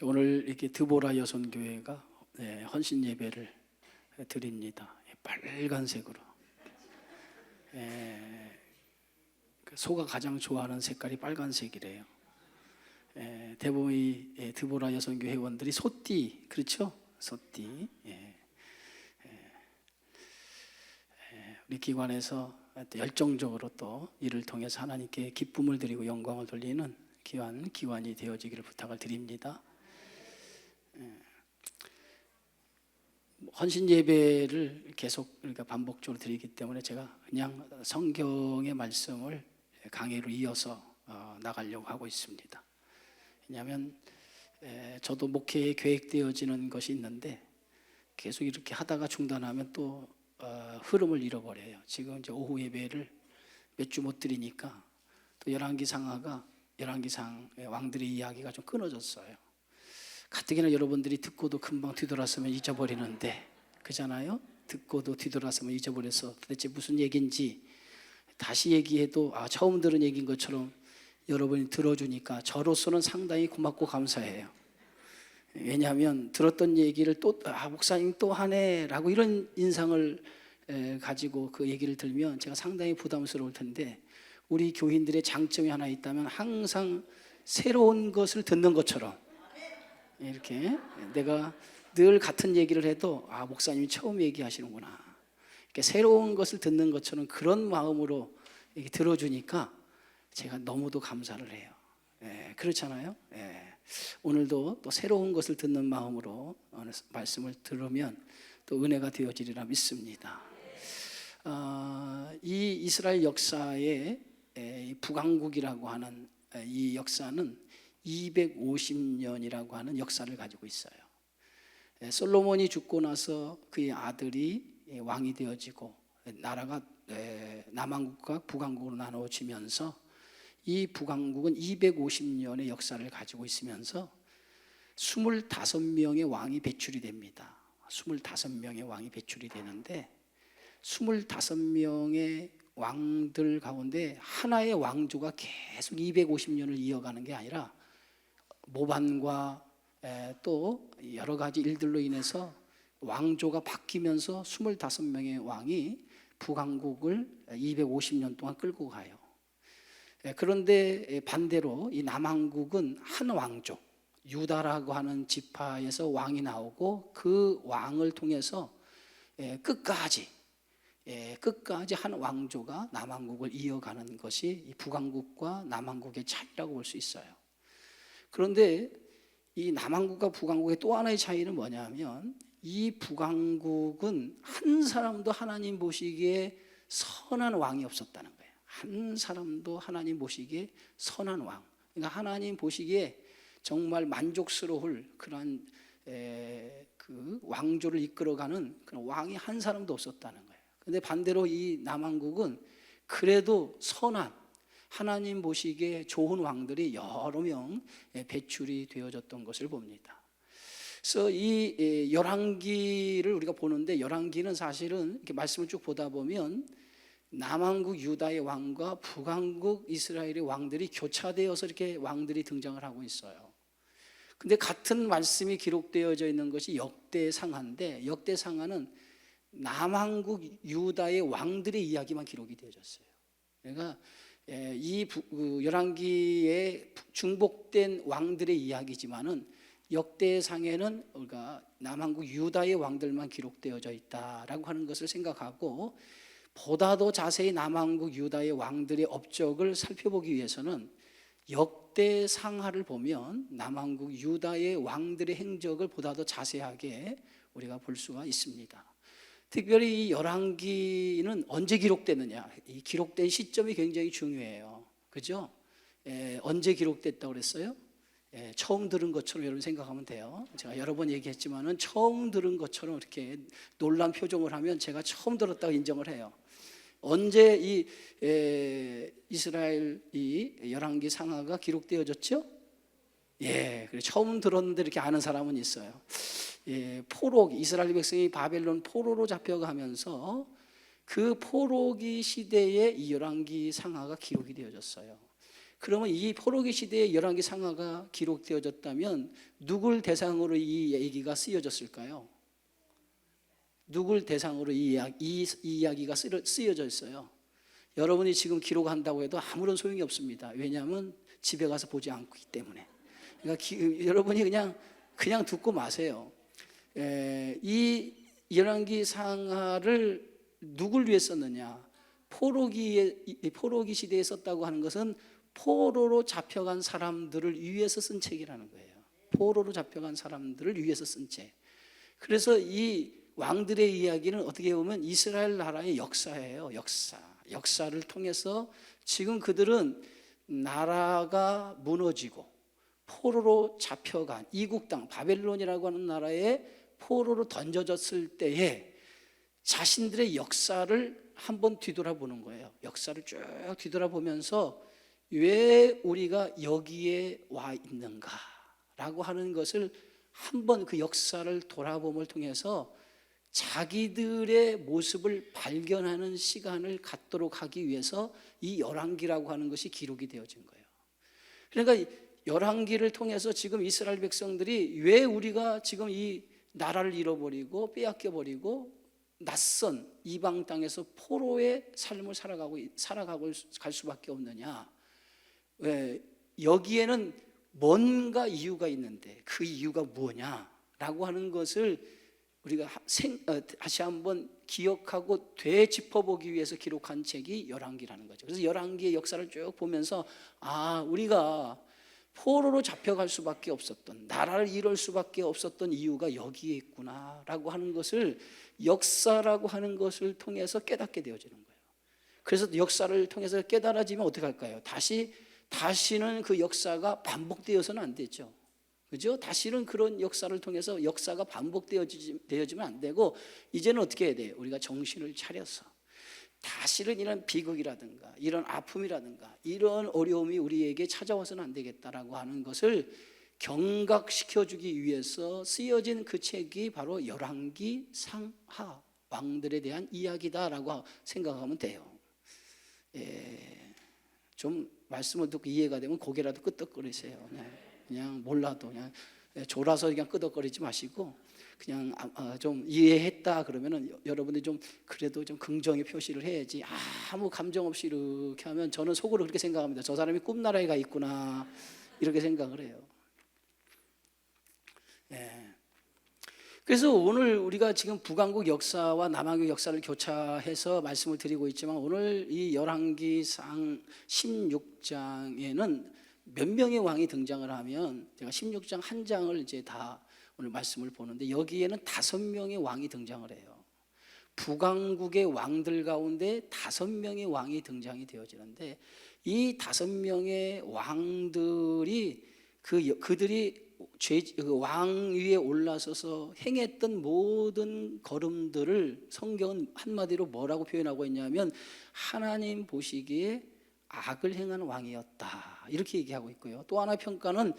오늘 이렇게 드보라 여선교회가 헌신 예배를 드립니다. 빨간색으로. 소가 가장 좋아하는 색깔이 빨간색이래요. 대부분 이 드보라 여선교회 회원들이 소띠, 그렇죠? 소띠. 우리 기관에서 열정적으로 또 이를 통해서 하나님께 기쁨을 드리고 영광을 돌리는 귀한 기관이 되어지기를 부탁을 드립니다. 헌신 예배를 계속 그러니까 반복적으로 드리기 때문에 제가 그냥 성경의 말씀을 강의로 이어서 나가려고 하고 있습니다. 왜냐하면 저도 목회에 계획되어지는 것이 있는데 계속 이렇게 하다가 중단하면 또 흐름을 잃어버려요. 지금 이제 오후 예배를 몇 주 못 드리니까 또 열왕기상하가 열왕기상의 왕들의 이야기가 좀 끊어졌어요. 가뜩이나 여러분들이 듣고도 금방 뒤돌아서면 잊어버리는데, 그잖아요? 듣고도 뒤돌아서면 잊어버려서 도대체 무슨 얘기인지 다시 얘기해도 처음 들은 얘기인 것처럼 여러분이 들어주니까 저로서는 상당히 고맙고 감사해요. 왜냐하면 들었던 얘기를 또 목사님 또 하네 라고 이런 인상을 가지고 그 얘기를 들으면 제가 상당히 부담스러울 텐데, 우리 교인들의 장점이 하나 있다면 항상 새로운 것을 듣는 것처럼 이렇게 내가 늘 같은 얘기를 해도 목사님이 처음 얘기하시는구나, 이렇게 새로운 것을 듣는 것처럼 그런 마음으로 이렇게 들어주니까 제가 너무도 감사를 해요. 그렇잖아요. 오늘도 또 새로운 것을 듣는 마음으로 말씀을 들으면 또 은혜가 되어지리라 믿습니다. 이 이스라엘 역사의 북왕국이라고 하는 이 역사는 250년이라고 하는 역사를 가지고 있어요. 솔로몬이 죽고 나서 그의 아들이 왕이 되어지고 나라가 남왕국과 북왕국으로 나누어지면서 이 북왕국은 250년의 역사를 가지고 있으면서 25명의 왕이 배출이 됩니다. 25명의 왕이 배출이 되는데 25명의 왕들 가운데 하나의 왕조가 계속 250년을 이어가는 게 아니라 모반과 또 여러 가지 일들로 인해서 왕조가 바뀌면서 25명의 왕이 북왕국을 250년 동안 끌고 가요. 그런데 반대로 이 남왕국은 한 왕조, 유다라고 하는 지파에서 왕이 나오고 그 왕을 통해서 끝까지 한 왕조가 남왕국을 이어가는 것이 이 북왕국과 남왕국의 차이라고 볼 수 있어요. 그런데 이 남왕국과 북왕국의 또 하나의 차이는 뭐냐면, 이 북왕국은 한 사람도 하나님 보시기에 선한 왕이 없었다는 거예요. 한 사람도 하나님 보시기에 선한 왕, 그러니까 하나님 보시기에 정말 만족스러울 그런 그 왕조를 이끌어가는 그런 왕이 한 사람도 없었다는 거예요. 그런데 반대로 이 남왕국은 그래도 선한, 하나님 보시기에 좋은 왕들이 여러 명 배출이 되어졌던 것을 봅니다. 그래서 이 열왕기를 우리가 보는데, 열왕기는 사실은 이렇게 말씀을 쭉 보다 보면 남왕국 유다의 왕과 북왕국 이스라엘의 왕들이 교차되어서 이렇게 왕들이 등장을 하고 있어요. 근데 같은 말씀이 기록되어져 있는 것이 역대상하인데, 역대상하는 남왕국 유다의 왕들의 이야기만 기록이 되어졌어요. 그러니까 이 열왕기에 중복된 왕들의 이야기지만은 역대상에는 우리가 남왕국 유다의 왕들만 기록되어져 있다라고 하는 것을 생각하고, 보다 더 자세히 남왕국 유다의 왕들의 업적을 살펴보기 위해서는 역대상하를 보면 남왕국 유다의 왕들의 행적을 보다 더 자세하게 우리가 볼 수가 있습니다. 특별히 이 열왕기는 언제 기록됐느냐, 이 기록된 시점이 굉장히 중요해요. 그죠? 언제 기록됐다고 그랬어요? 처음 들은 것처럼 여러분 생각하면 돼요. 제가 여러 번 얘기했지만은 처음 들은 것처럼 이렇게 놀란 표정을 하면 제가 처음 들었다고 인정을 해요. 언제 이 이스라엘 이 열왕기 상하가 기록되어졌죠? 그래 처음 들었는데 이렇게 아는 사람은 있어요. 포로, 이스라엘 백성이 바벨론 포로로 잡혀가면서 그 포로기 시대에 이 열왕기 상하가 기록이 되어졌어요. 그러면 이 포로기 시대에 열왕기 상하가 기록되어졌다면 누굴 대상으로 이 얘기가 쓰여졌을까요? 누굴 대상으로 이 이야기가 쓰여져 있어요? 여러분이 지금 기록한다고 해도 아무런 소용이 없습니다. 왜냐하면 집에 가서 보지 않기 때문에. 그러니까 여러분이 그냥 듣고 마세요. 이 열왕기 상하를 누굴 위해 썼느냐? 포로기 시대에 썼다고 하는 것은 포로로 잡혀간 사람들을 위해서 쓴 책이라는 거예요. 포로로 잡혀간 사람들을 위해서 쓴 책. 그래서 이 왕들의 이야기는 어떻게 보면 이스라엘 나라의 역사예요. 역사를 통해서 지금 그들은 나라가 무너지고 포로로 잡혀간 이국 땅 바벨론이라고 하는 나라에 포로로 던져졌을 때에 자신들의 역사를 한번 뒤돌아보는 거예요. 역사를 쭉 뒤돌아보면서 왜 우리가 여기에 와 있는가라고 하는 것을 한번 그 역사를 돌아봄을 통해서 자기들의 모습을 발견하는 시간을 갖도록 하기 위해서 이 열왕기라고 하는 것이 기록이 되어진 거예요. 그러니까 열왕기를 통해서 지금 이스라엘 백성들이 왜 우리가 지금 이 나라를 잃어버리고 빼앗겨버리고 낯선 이방 땅에서 포로의 삶을 살아가고 갈 수밖에 없느냐? 왜 여기에는 뭔가 이유가 있는데 그 이유가 뭐냐라고 하는 것을 우리가 다시 한번 기억하고 되짚어보기 위해서 기록한 책이 열왕기라는 거죠. 그래서 열왕기의 역사를 쭉 보면서 우리가 포로로 잡혀갈 수밖에 없었던, 나라를 잃을 수밖에 없었던 이유가 여기에 있구나라고 하는 것을 역사라고 하는 것을 통해서 깨닫게 되어지는 거예요. 그래서 역사를 통해서 깨달아지면 어떻게 할까요? 다시는 그 역사가 반복되어서는 안 되죠. 그죠? 다시는 그런 역사를 통해서 역사가 반복되어지면 안 되고, 이제는 어떻게 해야 돼요? 우리가 정신을 차려서 다시는 이런 비극이라든가 이런 아픔이라든가 이런 어려움이 우리에게 찾아와서는 안 되겠다라고 하는 것을 경각시켜주기 위해서 쓰여진 그 책이 바로 열왕기 상하, 왕들에 대한 이야기다라고 생각하면 돼요. 좀 말씀을 듣고 이해가 되면 고개라도 끄덕거리세요. 그냥 몰라도 그냥 졸아서 그냥 끄덕거리지 마시고 그냥 좀 이해했다 그러면은 여러분들이 좀 그래도 좀 긍정의 표시를 해야지. 아무 감정 없이 이렇게 하면 저는 속으로 그렇게 생각합니다. 저 사람이 꿈나라에 가 있구나 이렇게 생각을 해요. 그래서 오늘 우리가 지금 북왕국 역사와 남왕국 역사를 교차해서 말씀을 드리고 있지만, 오늘 이 열왕기상 16장에는 몇 명의 왕이 등장을 하면, 제가 16장 한 장을 이제 다 오늘 말씀을 보는데 여기에는 5명의 왕이 등장을 해요. 북왕국의 왕들 가운데 5명의 왕이 등장이 되어지는데, 이 5명의 왕들이 그들이 왕 위에 올라서서 행했던 모든 걸음들을 성경은 한마디로 뭐라고 표현하고 있냐면, 하나님 보시기에 악을 행한 왕이었다 이렇게 얘기하고 있고요. 또 하나 평가는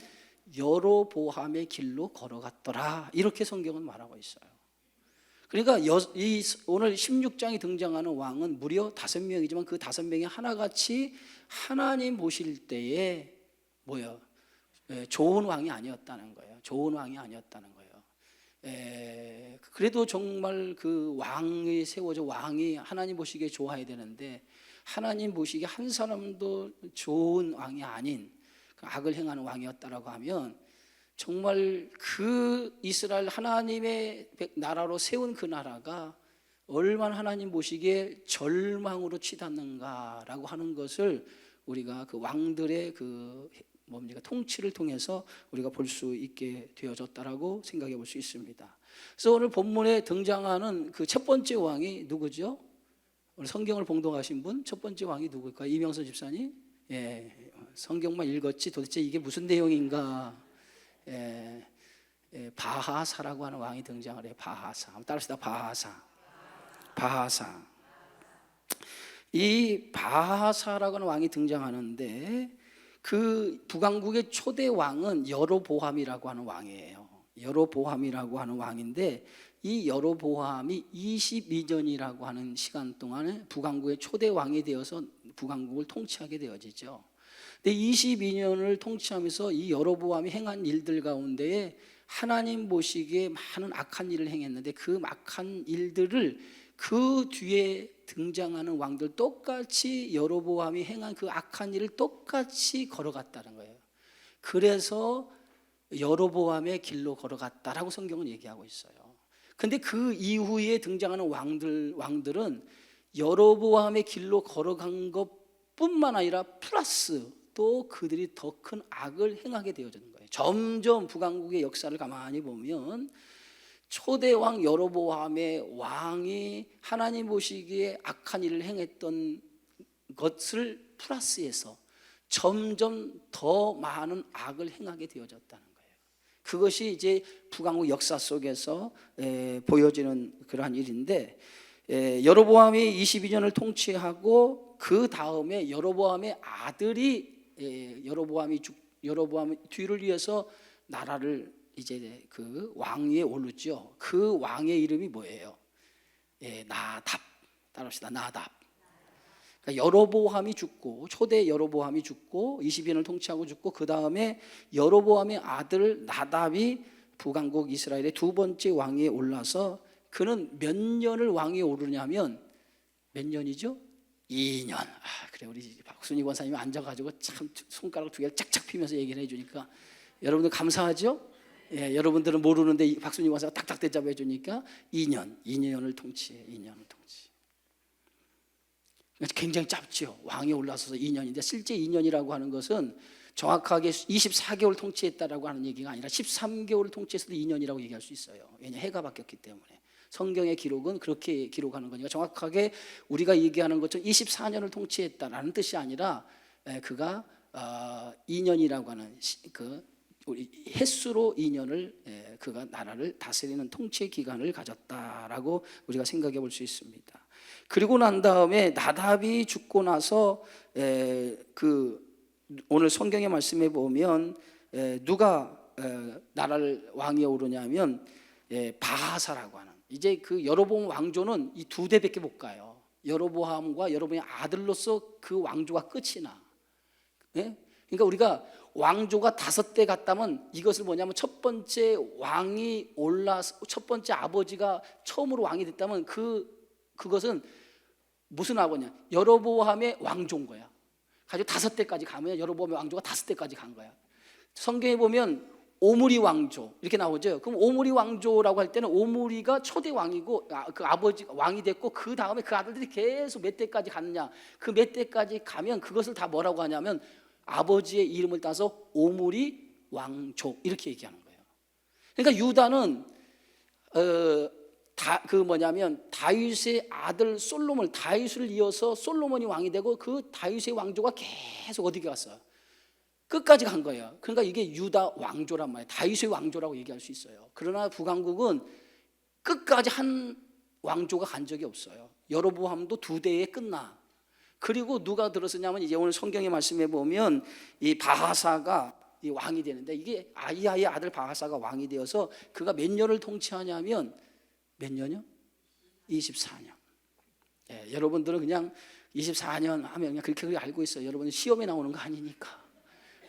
여로보암의 길로 걸어갔더라 이렇게 성경은 말하고 있어요. 그러니까 오늘 16장에 등장하는 왕은 무려 5명이지만 그 5명이 하나같이 하나님 보실 때에 좋은 왕이 아니었다는 거예요. 좋은 왕이 아니었다는 거예요. 그래도 정말 그 왕이 세워져, 왕이 하나님 보시기에 좋아야 되는데 하나님 보시기에 한 사람도 좋은 왕이 아닌 악을 행하는 왕이었다라고 하면, 정말 그 이스라엘 하나님의 나라로 세운 그 나라가 얼마나 하나님 보시기에 절망으로 치닫는가라고 하는 것을 우리가 그 왕들의 통치를 통해서 우리가 볼 수 있게 되어졌다라고 생각해 볼 수 있습니다. 그래서 오늘 본문에 등장하는 그 첫 번째 왕이 누구죠? 오늘 성경을 봉독하신 분 첫 번째 왕이 누구일까요? 이명서 집사님? 성경만 읽었지 도대체 이게 무슨 내용인가? 바하사라고 하는 왕이 등장을 해요. 바하사. 한번 따라합시다. 바하사. 이 바하사라고 하는 왕이 등장하는데, 그 북왕국의 초대 왕은 여로보암이라고 하는 왕이에요. 여로보암이라고 하는 왕인데, 이 여로보암이 22년이라고 하는 시간 동안에 북왕국의 초대 왕이 되어서 북왕국을 통치하게 되어지죠. 근데 22년을 통치하면서 이 여로보암이 행한 일들 가운데에 하나님 보시기에 많은 악한 일을 행했는데 그 악한 일들을 그 뒤에 등장하는 왕들 똑같이 여로보암이 행한 그 악한 일을 똑같이 걸어갔다는 거예요. 그래서 여로보암의 길로 걸어갔다라고 성경은 얘기하고 있어요. 근데 그 이후에 등장하는 왕들은 여로보암의 길로 걸어간 것뿐만 아니라 플러스 또 그들이 더 큰 악을 행하게 되어지는 거예요. 점점 북왕국의 역사를 가만히 보면 초대 왕 여로보암의 왕이 하나님 보시기에 악한 일을 행했던 것을 플러스해서 점점 더 많은 악을 행하게 되어졌다는 거예요. 그것이 이제 북왕국 역사 속에서 보여지는 그러한 일인데, 여로보암이 22년을 통치하고 그 다음에 여로보암의 아들이 여로보암 뒤를 이어서 나라를 이제 그 왕위에 오르죠. 그 왕의 이름이 뭐예요? 나답. 따라합시다. 나답. 그러니까 여로보암이 죽고, 초대 여로보암이 죽고 22년을 통치하고 죽고, 그 다음에 여로보암의 아들 나답이 북왕국 이스라엘의 두 번째 왕위에 올라서 그는 몇 년을 왕위에 오르냐면 몇 년이죠? 2년. 그래, 우리 박순희 권사님이 앉아가지고 참 손가락 두 개를 짝짝 피면서 얘기를 해주니까 여러분들 감사하죠? 여러분들은 모르는데 박순희 권사가 딱딱 대답해 주니까 2년을 통치해. 2년을 통치. 굉장히 짧죠. 왕에 올라서서 2년인데 실제 2년이라고 하는 것은 정확하게 24개월 통치했다라고 하는 얘기가 아니라 13개월을 통치했어도 2년이라고 얘기할 수 있어요. 왜냐, 해가 바뀌었기 때문에. 성경의 기록은 그렇게 기록하는 거니까 정확하게 우리가 얘기하는 것처럼 24년을 통치했다라는 뜻이 아니라 그가 2년이라고 하는 그 우리 횟수로 2년을 그가 나라를 다스리는 통치 기간을 가졌다라고 우리가 생각해 볼 수 있습니다. 그리고 난 다음에 나답이 죽고 나서 그 오늘 성경의 말씀에 보면 누가 나라를 왕위에 오르냐면 바하사라고 하는, 이제 그 여로보암 왕조는 이 두 대밖에 못 가요. 여로보암과 여로보암의 아들로서 그 왕조가 끝이 나. 그러니까 우리가 왕조가 5대 갔다면 이것을 뭐냐면 첫 번째 왕이 올라서 첫 번째 아버지가 처음으로 왕이 됐다면 그것은 무슨 아버냐? 여로보암의 왕조인 거야. 가지고 5대까지 가면 여로보암의 왕조가 5대까지 간 거야. 성경에 보면 오므리 왕조 이렇게 나오죠. 그럼 오므리 왕조라고 할 때는 오므리가 초대 왕이고 그 아버지가 왕이 됐고 그 다음에 그 아들들이 계속 몇 대까지 갔느냐, 그 몇 대까지 가면 그것을 다 뭐라고 하냐면 아버지의 이름을 따서 오므리 왕조 이렇게 얘기하는 거예요. 그러니까 유다는 다윗의 아들 솔로몬, 다윗을 이어서 솔로몬이 왕이 되고 그 다윗의 왕조가 계속 어디게 갔어요? 끝까지 간 거예요. 그러니까 이게 유다 왕조란 말이에요. 다윗의 왕조라고 얘기할 수 있어요. 그러나 북왕국은 끝까지 한 왕조가 간 적이 없어요. 여로보암도 2대에 끝나. 그리고 누가 들어서냐면 이제 오늘 성경의 말씀에 보면 이 바하사가 이 왕이 되는데, 이게 아히야의 아들 바하사가 왕이 되어서 그가 몇 년을 통치하냐면 몇 년이요? 24년. 여러분들은 그냥 24년 하면 그냥 그렇게 알고 있어요. 여러분 시험에 나오는 거 아니니까.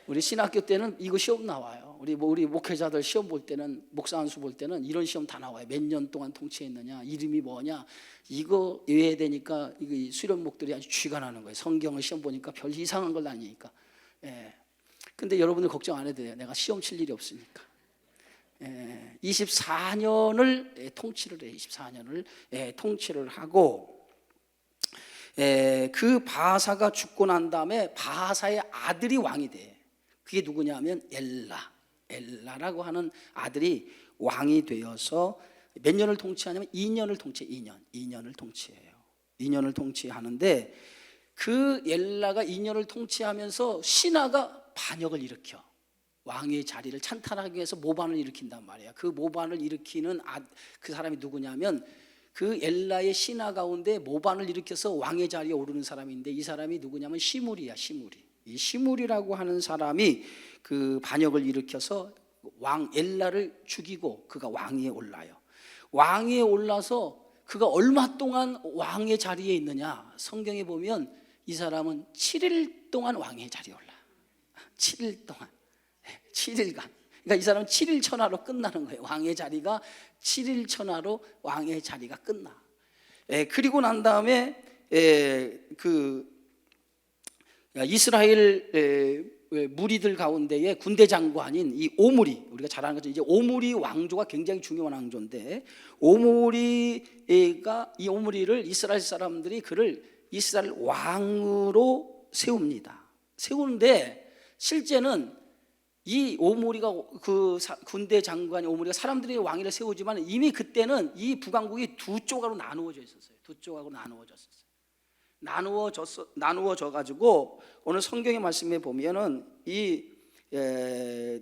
우리 신학교 때는 이거 시험 나와요. 우리 목회자들 시험 볼 때는, 목사 안수 볼 때는 이런 시험 다 나와요. 몇 년 동안 통치했느냐, 이름이 뭐냐, 이거 외워야 되니까 이 수련목들이 아주 쥐가 나는 거예요. 성경을 시험 보니까 별 이상한 걸 아니니까. 근데 여러분들 걱정 안 해도 돼요. 내가 시험 칠 일이 없으니까. 24년을 통치를 해. 24년을 통치를 하고, 그 바하사가 죽고 난 다음에 바하사의 아들이 왕이 돼. 그게 누구냐면 엘라라고 하는 아들이 왕이 되어서 몇 년을 통치하냐면 2년을 통치해. 2년을 통치해요. 2년을 통치하는데 그 엘라가 2년을 통치하면서 신하가 반역을 일으켜 왕의 자리를 찬탈하기 위해서 모반을 일으킨단 말이야. 그 모반을 일으키는 그 사람이 누구냐면 그 엘라의 신하 가운데 모반을 일으켜서 왕의 자리에 오르는 사람인데, 이 사람이 누구냐면 시므리야. 이 시므리라고 하는 사람이 그 반역을 일으켜서 왕 엘라를 죽이고 그가 왕위에 올라요. 왕위에 올라서 그가 얼마 동안 왕의 자리에 있느냐, 성경에 보면 이 사람은 7일 동안 왕의 자리에 올라. 7일 동안, 7일간. 그러니까 이 사람은 7일 천하로 끝나는 거예요. 왕의 자리가 7일 천하로 왕의 자리가 끝나. 그리고 난 다음에 이스라엘 무리들 가운데에 군대 장관인 이 오므리, 우리가 잘 아는 거죠. 이제 오므리 왕조가 굉장히 중요한 왕조인데, 이 오므리를 이스라엘 사람들이 그를 이스라엘 왕으로 세우는데 실제는 이 오므리가 군대 장관이 오므리가 사람들이 왕위를 세우지만 이미 그때는 이 북왕국이 두 조각으로 나누어져 있었어요. 두 조각으로 나누어져 가지고 오늘 성경의 말씀에 보면은 이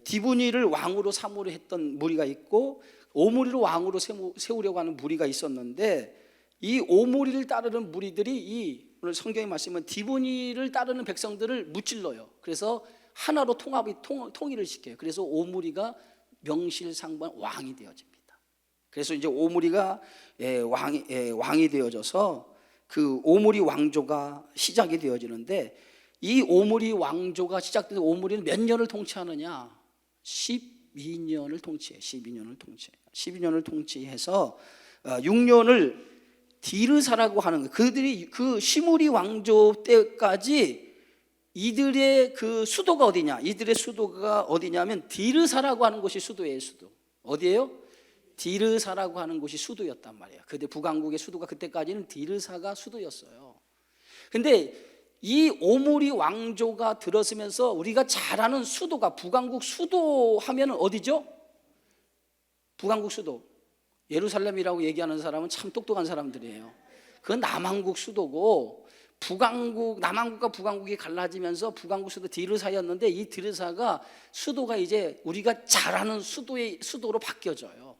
디브니를 왕으로 삼으려 했던 무리가 있고 오므리를 왕으로 세우려고 하는 무리가 있었는데, 이 오므리를 따르는 무리들이 오늘 성경의 말씀은 디브니를 따르는 백성들을 무찔러요. 그래서 하나로 통일을 시켜요. 그래서 오므리가 명실상부한 왕이 되어집니다. 그래서 이제 오므리가 왕이 되어져서 그 오므리 왕조가 시작이 되어지는데, 이 오므리 왕조가 시작돼서 오므리는 몇 년을 통치하느냐? 12년을 통치해. 12년을 통치해서 6년을 디르사라고 하는 거예요. 그들이 그 시므리 왕조 때까지 이들의 그 수도가 어디냐? 이들의 수도가 어디냐면 디르사라고 하는 곳이 수도예요. 수도. 어디예요? 디르사라고 하는 곳이 수도였단 말이에요. 그때 북왕국의 수도가 그때까지는 디르사가 수도였어요. 근데 이 오므리 왕조가 들어서면서 우리가 잘 아는 수도가, 북왕국 수도 하면 어디죠? 북왕국 수도 예루살렘이라고 얘기하는 사람은 참 똑똑한 사람들이에요. 그건 남왕국 수도고, 남왕국과 북왕국이 갈라지면서 북왕국 수도 디르사였는데, 이 디르사가 수도가 이제 우리가 잘 아는 수도로 바뀌어져요.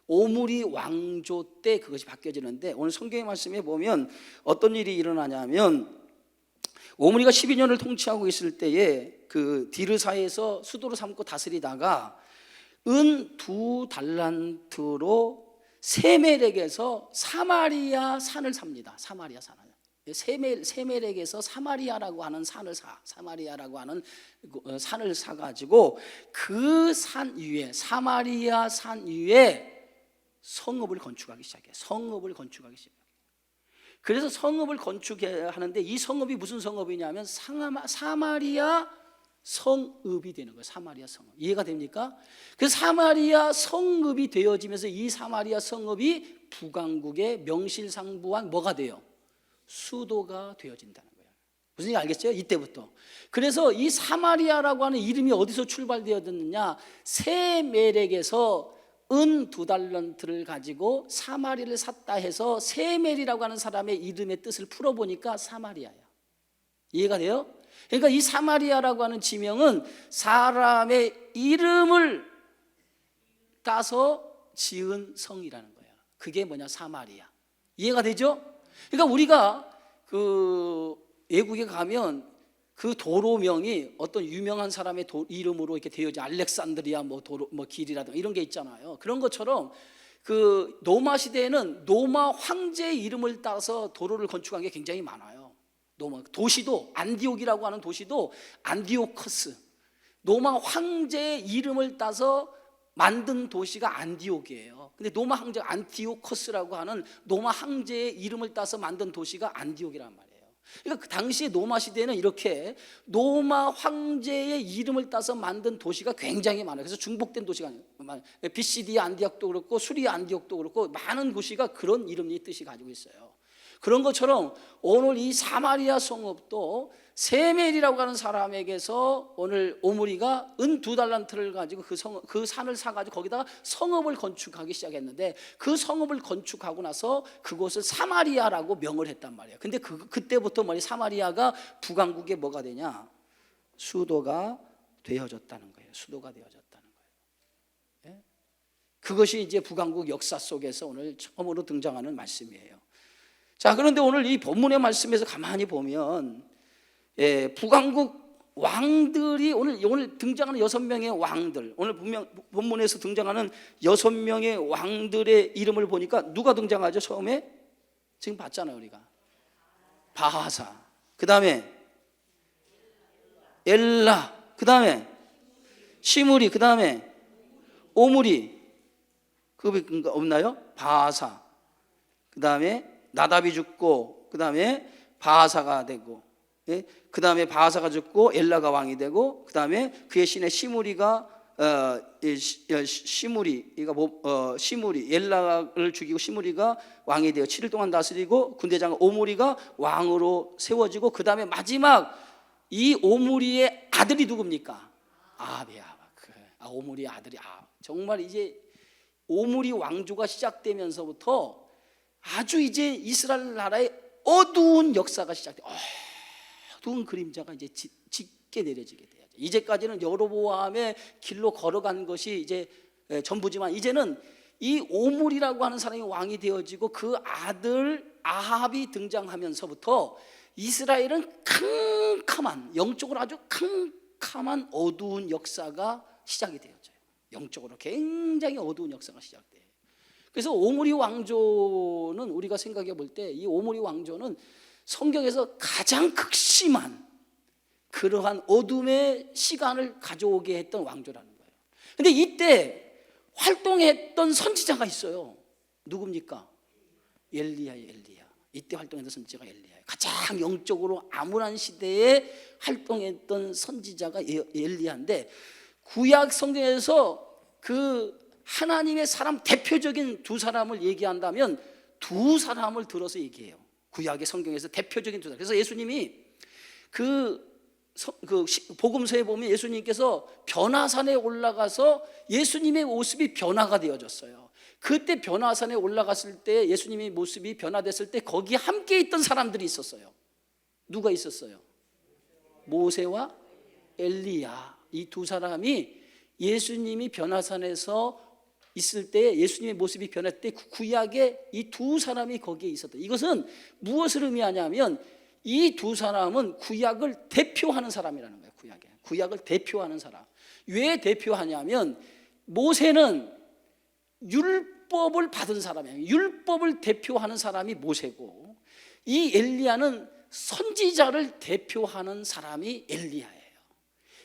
오므리 왕조 때 그것이 바뀌어지는데, 오늘 성경의 말씀에 보면 어떤 일이 일어나냐면, 오므리가 12년을 통치하고 있을 때에 그 디르사에서 수도로 삼고 다스리다가 은 2달란트로 세멜에게서 사마리아 산을 삽니다. 사마리아 산을. 세멜에게서 사마리아라고 하는 산을 사가지고 그 산 위에, 사마리아 산 위에 성읍을 건축하기 시작해요. 그래서 성읍을 건축하는데, 이 성읍이 무슨 성읍이냐면 사마리아 성읍이 되는 거예요. 사마리아 성읍. 이해가 됩니까? 그 사마리아 성읍이 되어지면서 이 사마리아 성읍이 북왕국의 명실상부한 뭐가 돼요? 수도가 되어진다는 거예요. 무슨 얘기 알겠죠? 이때부터. 그래서 이 사마리아라고 하는 이름이 어디서 출발되었느냐? 세멜에게서 은 2달란트를 가지고 사마리를 샀다 해서 세멜이라고 하는 사람의 이름의 뜻을 풀어보니까 사마리아야. 이해가 돼요? 그러니까 이 사마리아라고 하는 지명은 사람의 이름을 따서 지은 성이라는 거야. 그게 뭐냐? 사마리아. 이해가 되죠? 그러니까 우리가 그 외국에 가면 그 도로명이 어떤 유명한 사람의 이름으로 이렇게 되어져, 알렉산드리아 길이라든가 이런 게 있잖아요. 그런 것처럼 그 로마 시대에는 로마 황제의 이름을 따서 도로를 건축한 게 굉장히 많아요. 도시도 안디옥이라고 하는 도시도 안디오커스, 로마 황제의 이름을 따서 만든 도시가 안디옥이에요. 근데 로마 황제 안티오커스라고 하는 로마 황제의 이름을 따서 만든 도시가 안디옥이란 말이에요. 그러니까 그 당시 로마 시대에는 이렇게 로마 황제의 이름을 따서 만든 도시가 굉장히 많아요. 그래서 중복된 도시가 많아요. BCD 안디옥도 그렇고 수리아 안디옥도 그렇고 많은 도시가 그런 이름의 뜻이 가지고 있어요. 그런 것처럼 오늘 이 사마리아 성읍도 세멜이라고 하는 사람에게서 오늘 오므리가 은 2달란트를 가지고 그 산을 사가지고 거기다가 성읍을 건축하기 시작했는데, 그 성읍을 건축하고 나서 그곳을 사마리아라고 명을 했단 말이에요. 근데 그때부터 사마리아가 북왕국의 뭐가 되냐? 수도가 되어졌다는 거예요. 예? 그것이 이제 북왕국 역사 속에서 오늘 처음으로 등장하는 말씀이에요. 자, 그런데 오늘 이 본문의 말씀에서 가만히 보면 북왕국 왕들이 오늘 등장하는 6명의 왕들, 오늘 본문에서 등장하는 6명의 왕들의 이름을 보니까 누가 등장하죠? 처음에 지금 봤잖아요. 우리가 바하사, 그 다음에 엘라, 그 다음에 시므리, 그 다음에 오므리, 그거 없나요? 바하사, 그 다음에 나답이 죽고, 그 다음에 바하사가 되고, 예? 그 다음에 바하사가 죽고 엘라가 왕이 되고, 그 다음에 그의 신의 시므리가 시므리 엘라를 죽이고 시므리가 왕이 되어 7일 동안 다스리고 군대장 오므리가 왕으로 세워지고, 그 다음에 마지막 이 오므리의 아들이 누굽니까? 아합이야. 오므리의 아들이 아합. 정말 이제 오므리 왕조가 시작되면서부터 아주 이제 이스라엘 나라의 어두운 역사가 시작돼. 어두운 그림자가 이제 짙게 내려지게 돼요. 이제까지는 여로보암의 길로 걸어간 것이 이제 전부지만, 이제는 이 오므리라고 하는 사람이 왕이 되어지고 그 아들 아합이 등장하면서부터 이스라엘은 캄캄한, 영적으로 아주 캄캄한 어두운 역사가 시작이 되어져요. 영적으로 굉장히 어두운 역사가 시작돼요. 그래서 오므리 왕조는 우리가 생각해 볼 때 이 오므리 왕조는 성경에서 가장 극심한 그러한 어둠의 시간을 가져오게 했던 왕조라는 거예요. 근데 이때 활동했던 선지자가 있어요. 누굽니까? 엘리야예요. 엘리야. 이때 활동했던 선지자가 엘리야예요. 가장 영적으로 암울한 시대에 활동했던 선지자가 엘리야인데, 구약 성경에서 그 하나님의 사람 대표적인 두 사람을 얘기한다면 두 사람을 들어서 얘기해요. 구약의 성경에서 대표적인 두 사람. 그래서 예수님이 복음서에 보면 예수님께서 변화산에 올라가서 예수님의 모습이 변화가 되어졌어요. 그때 변화산에 올라갔을 때 예수님의 모습이 변화됐을 때 거기에 함께 있던 사람들이 있었어요. 누가 있었어요? 모세와 엘리야. 이 두 사람이 예수님이 변화산에서 있을 때, 예수님의 모습이 변했을 때 구약에 이 두 사람이 거기에 있었다. 이것은 무엇을 의미하냐면 이 두 사람은 구약을 대표하는 사람이라는 거예요. 구약을 대표하는 사람. 왜 대표하냐면 모세는 율법을 받은 사람이에요. 율법을 대표하는 사람이 모세고, 이 엘리야는 선지자를 대표하는 사람이 엘리야예요.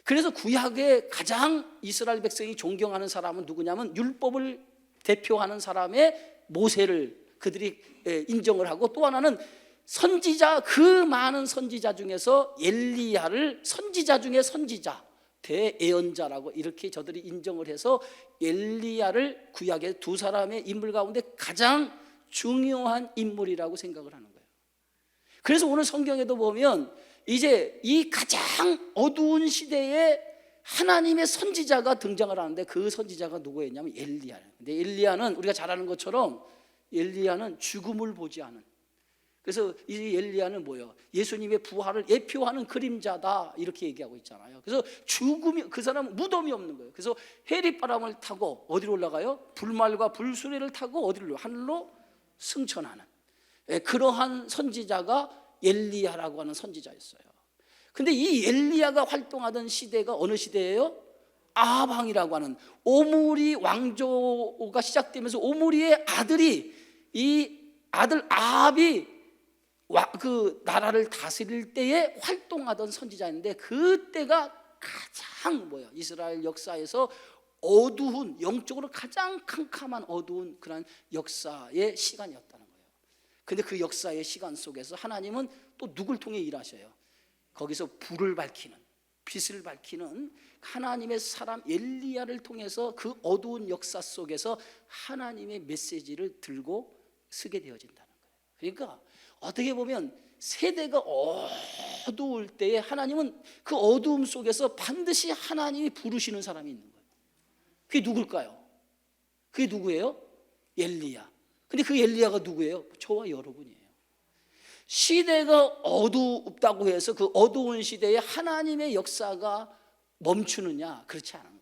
그래서 구약의 가장 이스라엘 백성이 존경하는 사람은 누구냐면 율법을 대표하는 사람의 모세를 그들이 인정을 하고, 또 하나는 선지자, 그 많은 선지자 중에서 엘리야를 선지자 중에 선지자, 대예언자라고 이렇게 저들이 인정을 해서 엘리야를 구약의 두 사람의 인물 가운데 가장 중요한 인물이라고 생각을 하는 거예요. 그래서 오늘 성경에도 보면 이제 이 가장 어두운 시대에 하나님의 선지자가 등장을 하는데, 그 선지자가 누구였냐면 엘리야예요. 근데 엘리야는 우리가 잘 아는 것처럼 엘리야는 죽음을 보지 않은, 그래서 이 엘리야는 뭐예요? 예수님의 부활을 예표하는 그림자다, 이렇게 얘기하고 있잖아요. 그래서 죽음이, 그 사람은 무덤이 없는 거예요. 그래서 해리바람을 타고 어디로 올라가요? 불말과 불수레를 타고 어디로? 하늘로 승천하는, 그러한 선지자가 엘리야라고 하는 선지자였어요. 근데 이 엘리야가 활동하던 시대가 어느 시대예요? 아합 왕이라고 하는, 오므리 왕조가 시작되면서 오므리의 아들이, 이 아들 아합이 그 나라를 다스릴 때에 활동하던 선지자인데, 그때가 가장 이스라엘 역사에서 어두운, 영적으로 가장 캄캄한 어두운 그런 역사의 시간이었다는 거예요. 근데 그 역사의 시간 속에서 하나님은 또 누굴 통해 일하셔요? 거기서 불을 밝히는, 빛을 밝히는 하나님의 사람 엘리야를 통해서 그 어두운 역사 속에서 하나님의 메시지를 들고 쓰게 되어진다는 거예요. 그러니까 어떻게 보면 세대가 어두울 때에 하나님은 그 어두움 속에서 반드시 하나님이 부르시는 사람이 있는 거예요. 그게 누굴까요? 그게 누구예요? 엘리야. 근데 그 엘리야가 누구예요? 저와 여러분이에요. 시대가 어둡다고 해서 그 어두운 시대에 하나님의 역사가 멈추느냐? 그렇지 않은 거예요.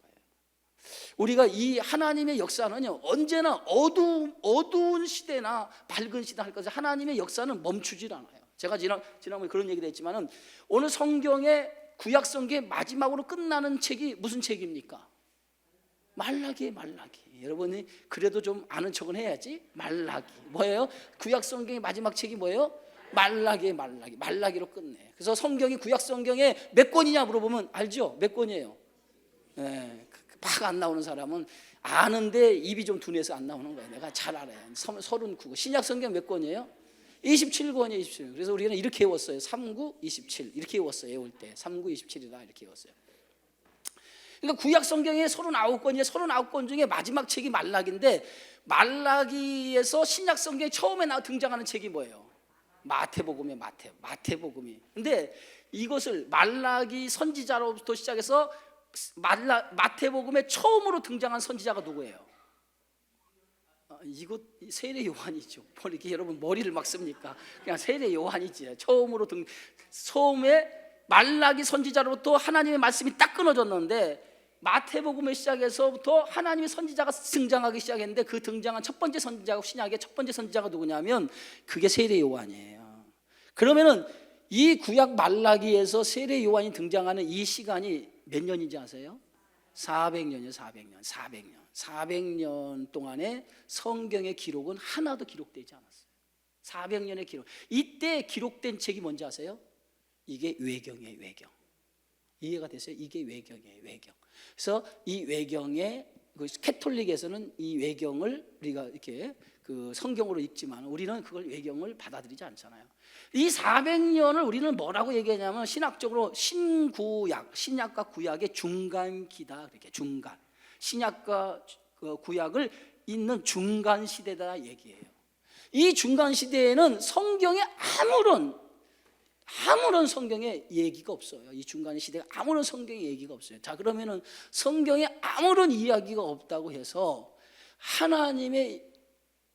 우리가 이 하나님의 역사는요, 언제나 어두운 시대나 밝은 시대 할 것을 하나님의 역사는 멈추질 않아요. 제가 지난번에 그런 얘기를 했지만은, 오늘 성경의 구약 성경의 마지막으로 끝나는 책이 무슨 책입니까? 말라기예요. 말라기. 여러분이 그래도 좀 아는 척은 해야지. 말라기 뭐예요? 구약 성경의 마지막 책이 뭐예요? 말라기로 끝내. 그래서 성경이 구약 성경에 몇 권이냐 물어보면 알죠? 몇 권이에요? 예, 막 안 나오는 사람은 아는데 입이 좀 둔해서 안 나오는 거예요. 내가 잘 알아요. 39권. 신약 성경 몇 권이에요? 27권이에요. 27. 그래서 우리는 이렇게 외웠어요. 39, 27 이렇게 외웠어요. 외울 때 39, 27이다 이렇게 외웠어요. 그러니까 구약 성경에 39권이에요. 39권 중에 마지막 책이 말라기인데, 말라기에서 신약 성경에 처음에 등장하는 책이 뭐예요? 마태복음이에요. 마태복음이. 근데 이것을 말라기 선지자로부터 시작해서 마태복음에 처음으로 등장한 선지자가 누구예요? 이거 세례 요한이죠. 이렇게 여러분 머리를 막 씁니까? 그냥 세례 요한이지. 처음에 말라기 선지자로부터 하나님의 말씀이 딱 끊어졌는데, 마태복음의 시작에서부터 하나님의 선지자가 등장하기 시작했는데, 그 등장한 첫 번째 선지자가, 신약의 첫 번째 선지자가 누구냐면 그게 세례 요한이에요. 그러면은 이 구약 말라기에서 세례 요한이 등장하는 이 시간이 몇 년인지 아세요? 400년이요. 400년 동안의 성경의 기록은 하나도 기록되지 않았어요. 400년의 기록. 이때 기록된 책이 뭔지 아세요? 이게 외경이에요. 외경. 이해가 되세요? 이게 외경이에요. 외경. 그래서 이 외경에, 캐톨릭에서는 이 외경을 우리가 이렇게 그 성경으로 읽지만 우리는 그걸 외경을 받아들이지 않잖아요. 이 400년을 우리는 뭐라고 얘기하냐면 신학적으로 신약과 구약의 중간기다. 이렇게 중간. 신약과 구약을 잇는 중간 시대다 얘기해요. 이 중간 시대에는 성경에 아무런 성경에 얘기가 없어요. 이 중간 시대에 아무런 성경에 얘기가 없어요. 자, 그러면은 성경에 아무런 이야기가 없다고 해서 하나님의